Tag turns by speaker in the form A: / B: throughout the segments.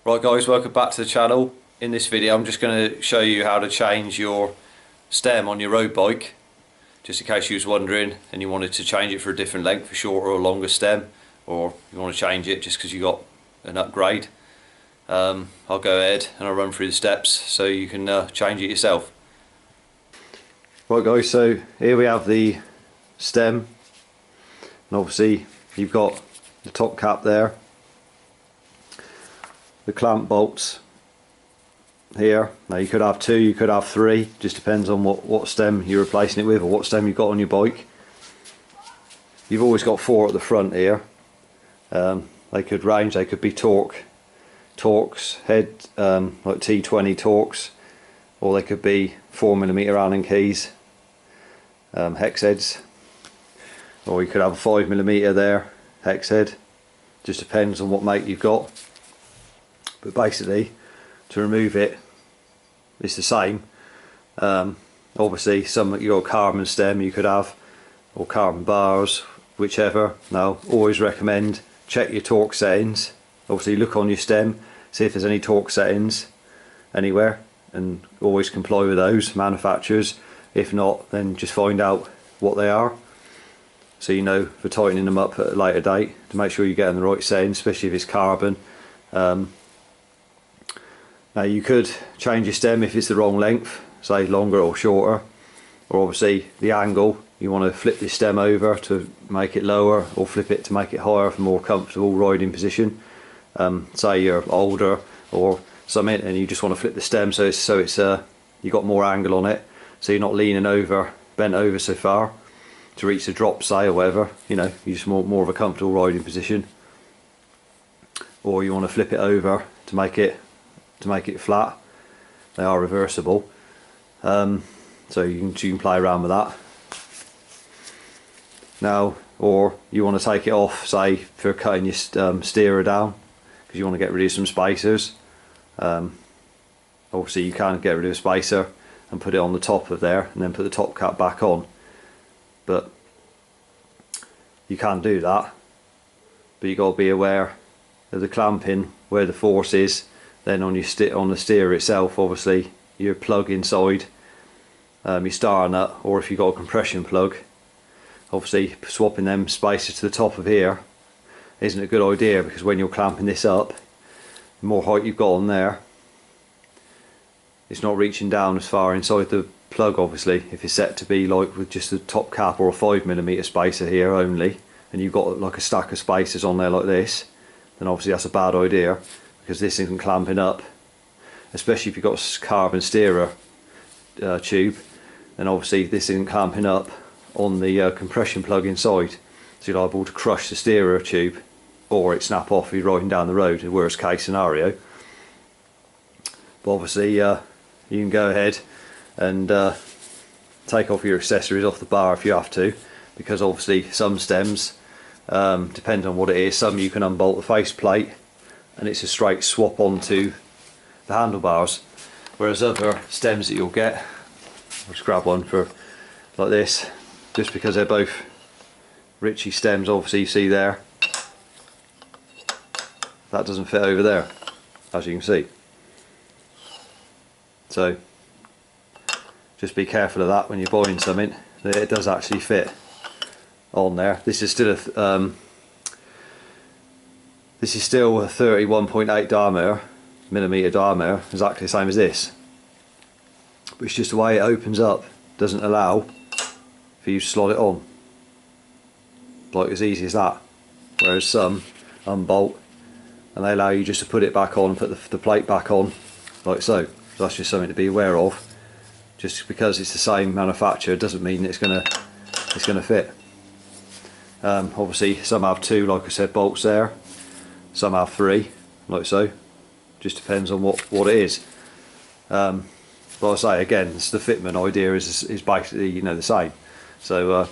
A: Right guys, welcome back to the channel. In this video I'm just going to show you how to change your stem on your road bike, just in case you was wondering and you wanted to change it for a different length, a shorter or longer stem, or you want to change it just because you got an upgrade. I'll go ahead and I'll run through the steps so you can change it yourself. Right guys, so here we have the stem, and obviously you've got the top cap there, the clamp bolts here. Now you could have two, you could have three, just depends on what stem you're replacing it with or what stem you've got on your bike. You've always got four at the front here. They could range, they could be Torx head, like T20 Torx, or they could be 4mm Allen keys, hex heads, or you could have a 5mm there, hex head. Just depends on what make you've got. But basically, to remove it, it's the same. Obviously, some you got a carbon stem you could have, or carbon bars, whichever. Now, always recommend check your Torx settings. Obviously, look on your stem, see if there's any Torx settings anywhere, and always comply with those manufacturers. If not, then just find out what they are, so you know for tightening them up at a later date to make sure you're getting the right settings, especially if it's carbon. Now you could change your stem if it's the wrong length, say longer or shorter, or obviously the angle. You want to flip this stem over to make it lower, or flip it to make it higher for more comfortable riding position. Say you're older or something and you just want to flip the stem so it's you got more angle on it, so you're not leaning over, bent over so far to reach the drop, say, or whatever. You know, you just more of a comfortable riding position. Or you want to flip it over to make it flat. They are reversible, so you can play around with that. Now, or you want to take it off, say for cutting your steerer down, because you want to get rid of some spacers. Obviously you can get rid of a spacer and put it on the top of there and then put the top cap back on, but you can do that, but you got to be aware of the clamping, where the force is. Then on your on the steerer itself, obviously your plug inside, your star nut, or if you've got a compression plug, obviously swapping them spacers to the top of here isn't a good idea, because when you're clamping this up, the more height you've got on there, it's not reaching down as far inside the plug. Obviously if it's set to be like with just the top cap or a 5mm spacer here only, and you've got like a stack of spacers on there like this, then obviously that's a bad idea, because this isn't clamping up, especially if you've got a carbon steerer tube. Then obviously this isn't clamping up on the compression plug inside, so you're liable to crush the steerer tube, or it snap off if you're riding down the road, the worst case scenario. But obviously you can go ahead and take off your accessories off the bar if you have to, because obviously some stems, depend on what it is, some you can unbolt the face plate and it's a straight swap onto the handlebars, whereas other stems that you'll get, I'll just grab one for like this, just because they're both Ritchie stems. Obviously you see there, that doesn't fit over there, as you can see, so just be careful of that when you're buying something, that it does actually fit on there. This is still a this is still a 31.8 diameter, millimeter diameter, exactly the same as this, but it's just the way it opens up, doesn't allow for you to slot it on, like as easy as that, whereas some unbolt and they allow you just to put it back on and put the plate back on like so. So that's just something to be aware of. Just because it's the same manufacturer doesn't mean it's gonna fit. Obviously some have two, like I said, bolts there, some have three, like so. Just depends on what it is. But I say again, the fitment idea is basically, you know, the same. So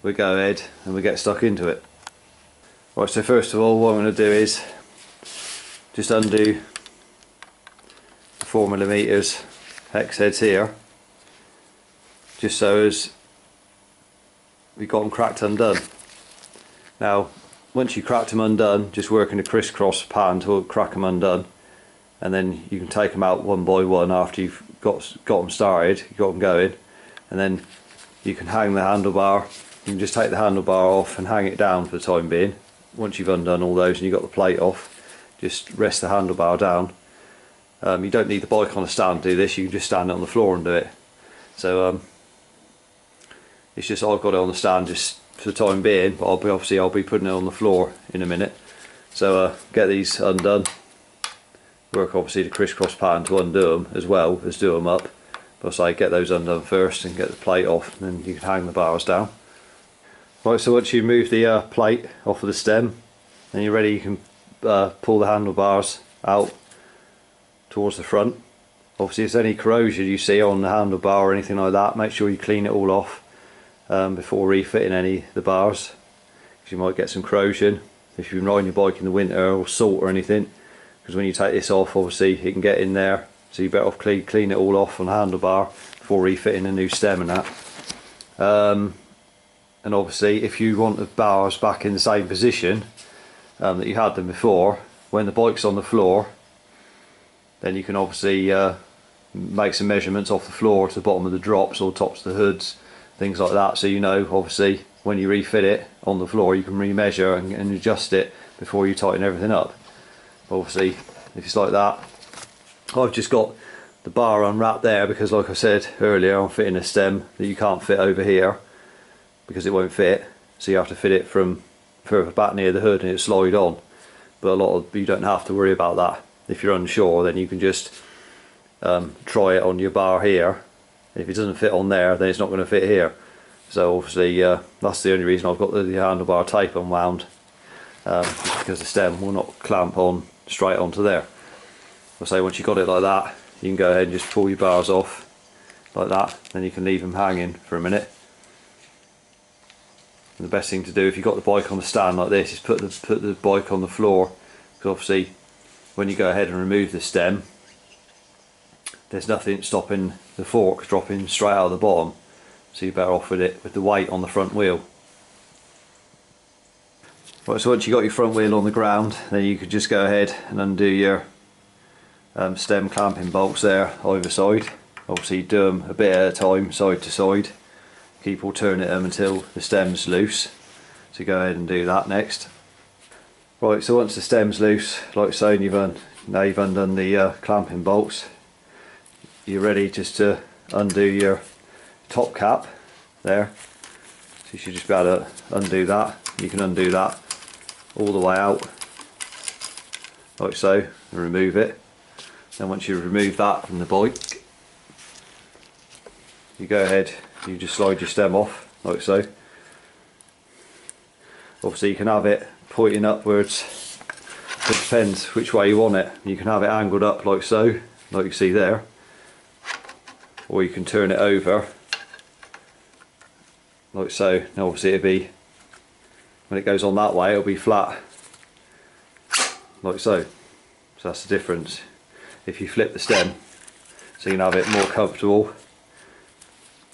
A: we go ahead and we get stuck into it. Right, so first of all, what I'm going to do is just undo the 4mm hex heads here, just so as we got them cracked undone. Now once you cracked them undone, just work in a crisscross pattern to crack them undone, and then you can take them out one by one after you've got them started, you got them going, and then you can hang the handlebar. You can just take the handlebar off and hang it down for the time being. Once you've undone all those and you've got the plate off, just rest the handlebar down. You don't need the bike on a stand to do this, you can just stand it on the floor and do it. So it's just I've got it on the stand just for the time being, but I'll be putting it on the floor in a minute. So get these undone, work obviously the crisscross pattern to undo them as well as do them up. But I get those undone first and get the plate off, and then you can hang the bars down. Right, so once you remove the plate off of the stem, then you're ready, you can pull the handlebars out towards the front. Obviously if there's any corrosion you see on the handlebar or anything like that, make sure you clean it all off before refitting any of the bars, because you might get some corrosion if you've been riding your bike in the winter, or salt or anything, because when you take this off obviously it can get in there, so you better off clean it all off on the handlebar before refitting a new stem and that. And obviously if you want the bars back in the same position that you had them before, when the bike's on the floor, then you can obviously make some measurements off the floor to the bottom of the drops or tops of the hoods, things like that, so you know obviously when you refit it on the floor you can remeasure and adjust it before you tighten everything up. Obviously if it's like that, I've just got the bar unwrapped there because like I said earlier, I'm fitting a stem that you can't fit over here because it won't fit, so you have to fit it from further back near the hood and it'll slide on. But you don't have to worry about that. If you're unsure, then you can just try it on your bar here. If it doesn't fit on there, then it's not going to fit here. So obviously that's the only reason I've got the handlebar tape unwound, because the stem will not clamp on straight onto there. I'll say once you've got it like that, you can go ahead and just pull your bars off like that, then you can leave them hanging for a minute. And the best thing to do if you've got the bike on the stand like this is put the bike on the floor, because obviously when you go ahead and remove the stem, there's nothing stopping the fork dropping straight out of the bottom, so you're better off with it with the weight on the front wheel. Right, so once you've got your front wheel on the ground, then you could just go ahead and undo your stem clamping bolts there either side. Obviously do them a bit at a time, side to side. Keep alternating them until the stem's loose, so go ahead and do that next. Right, so once the stem's loose, like so, now you've undone the clamping bolts, you're ready just to undo your top cap there. So you should just be able to undo that. You can undo that all the way out, like so, and remove it. Then once you remove that from the bike, you go ahead, you just slide your stem off, like so. Obviously you can have it pointing upwards, it depends which way you want it. You can have it angled up like so, like you see there, or you can turn it over like so. Now obviously it'll be, when it goes on that way, it'll be flat like so. So that's the difference. If you flip the stem, so you can have it more comfortable.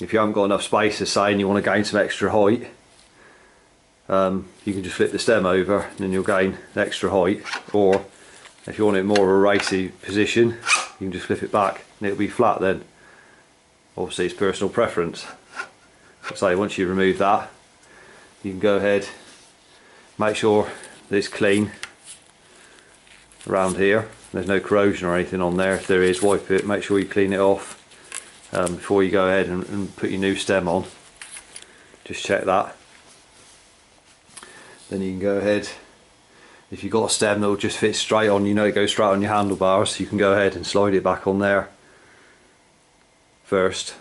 A: If you haven't got enough space to say and you want to gain some extra height, you can just flip the stem over and then you'll gain extra height. Or if you want it more of a racy position, you can just flip it back and it'll be flat then. Obviously it's personal preference. So once you remove that, you can go ahead, make sure that it's clean around here, there's no corrosion or anything on there. If there is, wipe it, make sure you clean it off before you go ahead and put your new stem on. Just check that. Then you can go ahead, if you've got a stem that will just fit straight on, you know it goes straight on your handlebars, you can go ahead and slide it back on there first,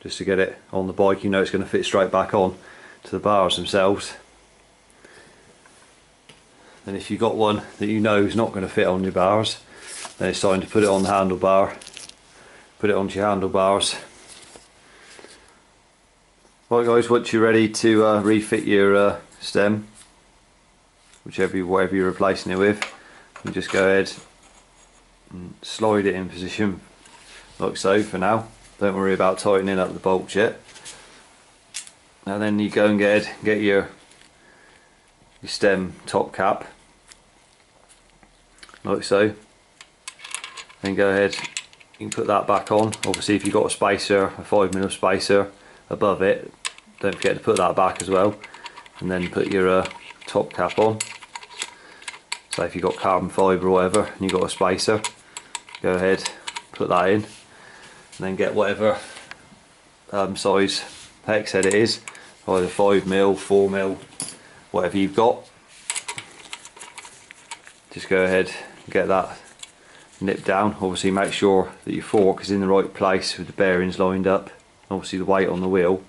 A: just to get it on the bike. You know it's going to fit straight back on to the bars themselves. And if you've got one that you know is not going to fit on your bars, then it's time to put it on the handlebar, put it onto your handlebars. Right guys, once you're ready to refit your stem, whatever you're replacing it with, you just go ahead and slide it in position like so for now. Don't worry about tightening up the bolts yet. And then you go and get your your stem top cap, like so. Then go ahead, you can put that back on. Obviously if you've got a spacer, a 5mm spacer above it, don't forget to put that back as well. And then put your top cap on. So if you've got carbon fibre or whatever and you've got a spacer, go ahead, put that in. And then get whatever size hex head it is, either 5mm, 4mm, whatever you've got. Just go ahead and get that nip down. Obviously make sure that your fork is in the right place with the bearings lined up, obviously the weight on the wheel,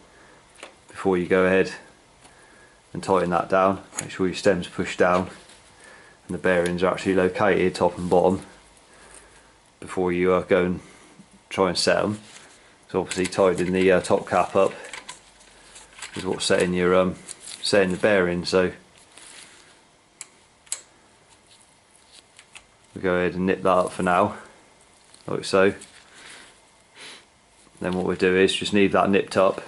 A: before you go ahead and tighten that down. Make sure your stem's pushed down and the bearings are actually located top and bottom before you go and try and set them. So obviously tightening the top cap up is what's setting your setting the bearings. So we go ahead and nip that up for now, like so. Then what we do is just leave that nipped up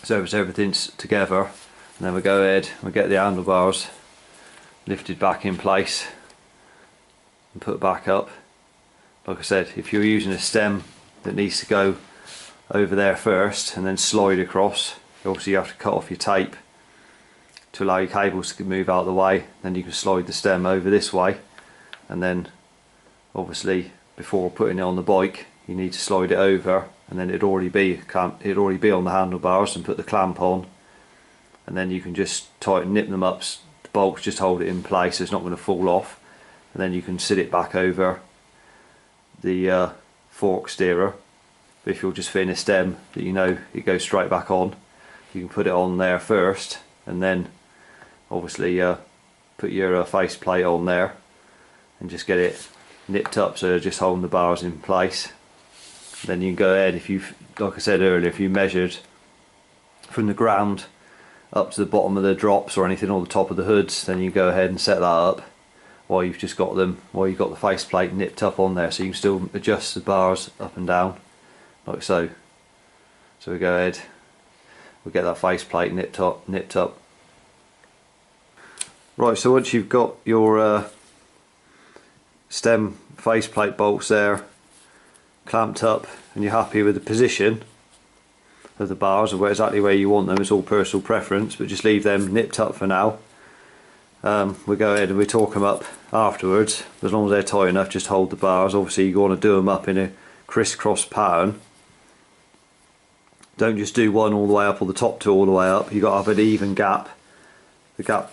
A: so everything's together, and then we go ahead and we get the handlebars lifted back in place and put back up. Like I said, if you're using a stem that needs to go over there first and then slide across, obviously you have to cut off your tape to allow your cables to move out of the way. Then you can slide the stem over this way, and then obviously before putting it on the bike you need to slide it over, and then it'd already be on the handlebars, and put the clamp on, and then you can just nip them up, the bolts just hold it in place so it's not going to fall off, and then you can sit it back over the fork steerer. But if you're just fitting a stem that you know it goes straight back on, you can put it on there first, and then obviously put your face plate on there and just get it nipped up so you're just holding the bars in place. Then you can go ahead, if you've, like I said earlier, if you measured from the ground up to the bottom of the drops or anything, or the top of the hoods, then you go ahead and set that up while you've just got them, while you've got the faceplate nipped up on there, so you can still adjust the bars up and down, like so. So we go ahead, we'll get that faceplate nipped up. Right, so once you've got your stem faceplate bolts there clamped up and you're happy with the position of the bars, or exactly where you want them, it's all personal preference, but just leave them nipped up for now. We go ahead and we torque them up afterwards. As long as they're tight enough, just hold the bars. Obviously you want to do them up in a crisscross pattern. Don't just do one all the way up or the top two all the way up. You've got to have an even gap. The gap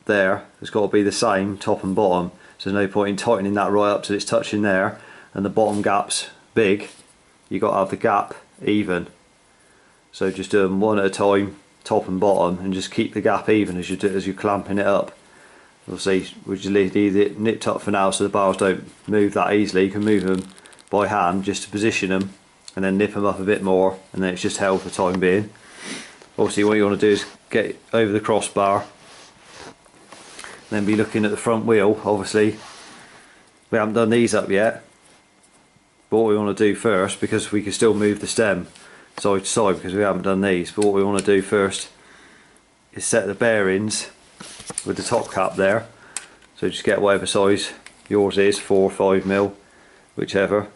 A: there has got to be the same top and bottom, so there's no point in tightening that right up till it's touching there and the bottom gap's big. You've got to have the gap even. So just do them one at a time, top and bottom, and just keep the gap even as you're clamping it up. Obviously we'll just leave it nipped up for now so the bars don't move that easily. You can move them by hand just to position them, and then nip them up a bit more, and then it's just held for the time being. Obviously what you want to do is get over the crossbar, then be looking at the front wheel. Obviously we haven't done these up yet, but what we want to do first, because we can still move the stem side to side because we haven't done these, but what we want to do first is set the bearings with the top cap there. So just get whatever size yours is, 4 or 5mm, whichever, and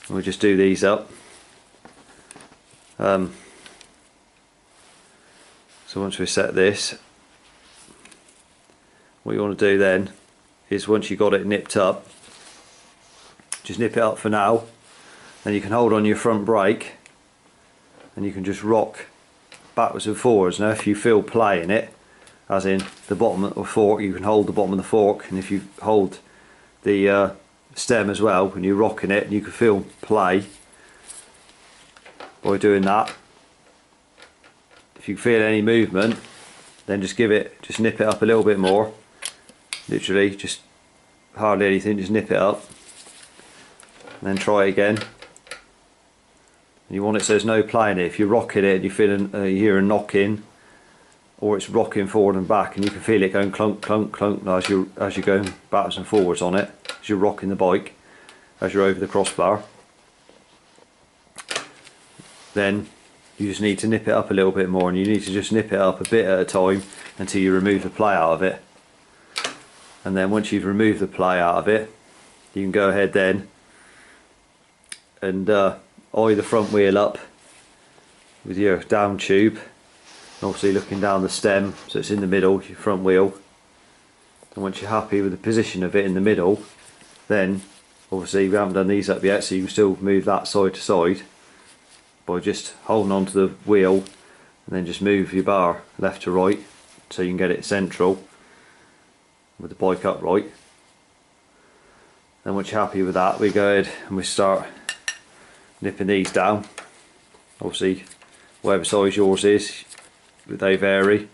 A: we'll just do these up. So once we set this, what you want to do then is, once you got it nipped up, just nip it up for now. Then you can hold on your front brake and you can just rock backwards and forwards. Now if you feel play in it, as in the bottom of the fork, you can hold the bottom of the fork, and if you hold the stem as well when you're rocking it, and you can feel play by doing that. If you feel any movement, then just nip it up a little bit more. Literally just hardly anything, just nip it up and then try it again. And you want it so there's no play in it. If you're rocking it and you hear a knocking, or it's rocking forward and back, and you can feel it going clunk clunk clunk as you're going backwards and forwards on it, as you're rocking the bike, as you're over the crossbar, then you just need to nip it up a little bit more, and you need to just nip it up a bit at a time until you remove the play out of it. And then once you've removed the play out of it, you can go ahead then and eye the front wheel up with your down tube, obviously looking down the stem so it's in the middle, your front wheel. And once you're happy with the position of it in the middle, then obviously we haven't done these up yet, so you can still move that side to side by just holding onto the wheel and then just move your bar left to right so you can get it central with the bike upright. Then once you're happy with that, we go ahead and we start nipping these down. Obviously whatever size yours is, they vary.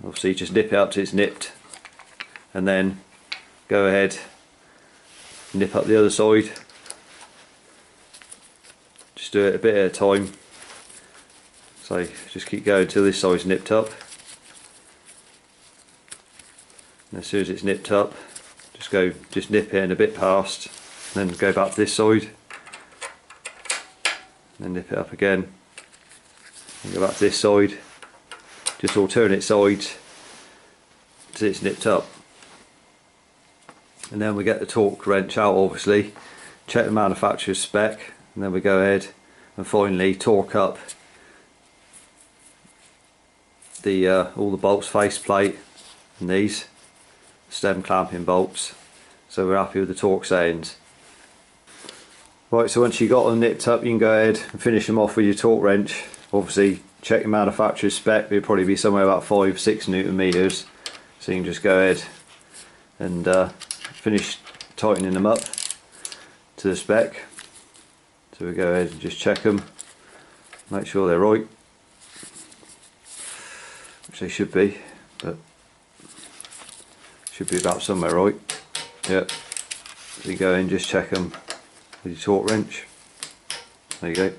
A: Obviously just nip it up till it's nipped, and then go ahead, nip up the other side. Just do it a bit at a time, so just keep going till this side's nipped up, and as soon as it's nipped up, just nip it in a bit past, and then go back to this side, and then nip it up again, and go back to this side. Just alternate sides till it's nipped up. And then we get the torque wrench out, obviously, check the manufacturer's spec, and then we go ahead and finally torque up the all the bolts, faceplate and these stem clamping bolts, so we're happy with the torque settings. Right, so once you got them nipped up, you can go ahead and finish them off with your torque wrench. Obviously check your manufacturer's spec, it'll probably be somewhere about 5-6 Newton meters, so you can just go ahead and finish tightening them up to the spec. So we go ahead and just check them, make sure they're right, which they should be, but should be about somewhere right. Yep. So you go in, just check them with your torque wrench. There you go.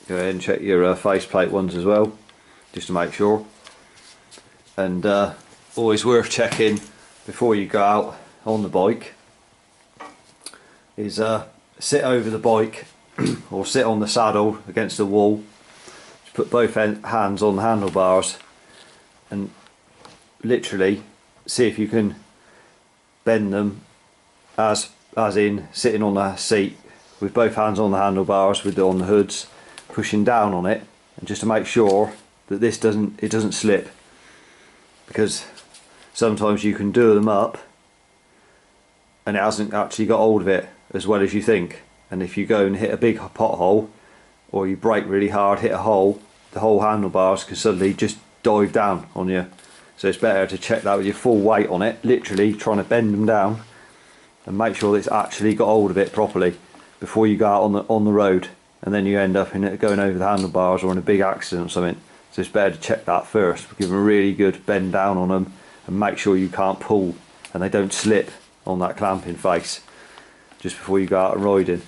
A: Go ahead and check your faceplate ones as well, just to make sure. And always worth checking before you go out on the bike is sit over the bike or sit on the saddle against the wall. Just put both hands on the handlebars and literally see if you can bend them as in sitting on the seat with both hands on the handlebars, on the hoods, pushing down on it, and just to make sure that this doesn't slip, because sometimes you can do them up and it hasn't actually got hold of it as well as you think, and if you go and hit a big pothole or you brake really hard, hit a hole, the whole handlebars can suddenly just dive down on you. So it's better to check that with your full weight on it, literally trying to bend them down and make sure that it's actually got hold of it properly before you go out on the road, and then you end up in it going over the handlebars or in a big accident or something. So it's better to check that first, give them a really good bend down on them and make sure you can't pull and they don't slip on that clamping face just before you go out and riding.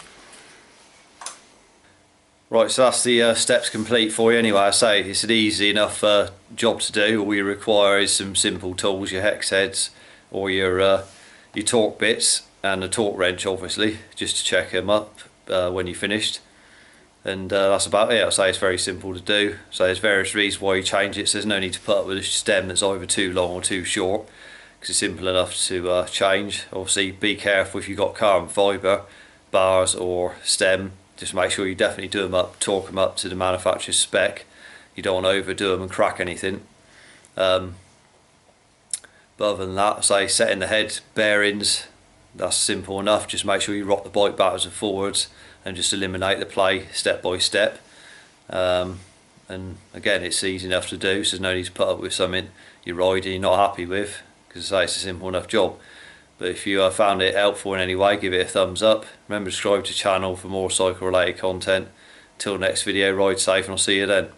A: Right, so that's the steps complete for you. Anyway, I say it's an easy enough job to do. All you require is some simple tools, your hex heads or your torque bits and a torque wrench, obviously, just to check them up when you're finished. And that's about it. I say it's very simple to do. So there's various reasons why you change it, so there's no need to put up with a stem that's either too long or too short, because it's simple enough to change. Obviously be careful if you've got carbon fibre bars or stem, just make sure you definitely do them up, torque them up to the manufacturer's spec. You don't want to overdo them and crack anything. But other than that, say setting the head bearings, that's simple enough. Just make sure you rock the bike backwards and forwards and just eliminate the play step by step. And again, it's easy enough to do, so there's no need to put up with something you're riding you're not happy with, because I say it's a simple enough job. But if you found it helpful in any way, give it a thumbs up. Remember to subscribe to the channel for more cycle related content. Till next video, ride safe and I'll see you then.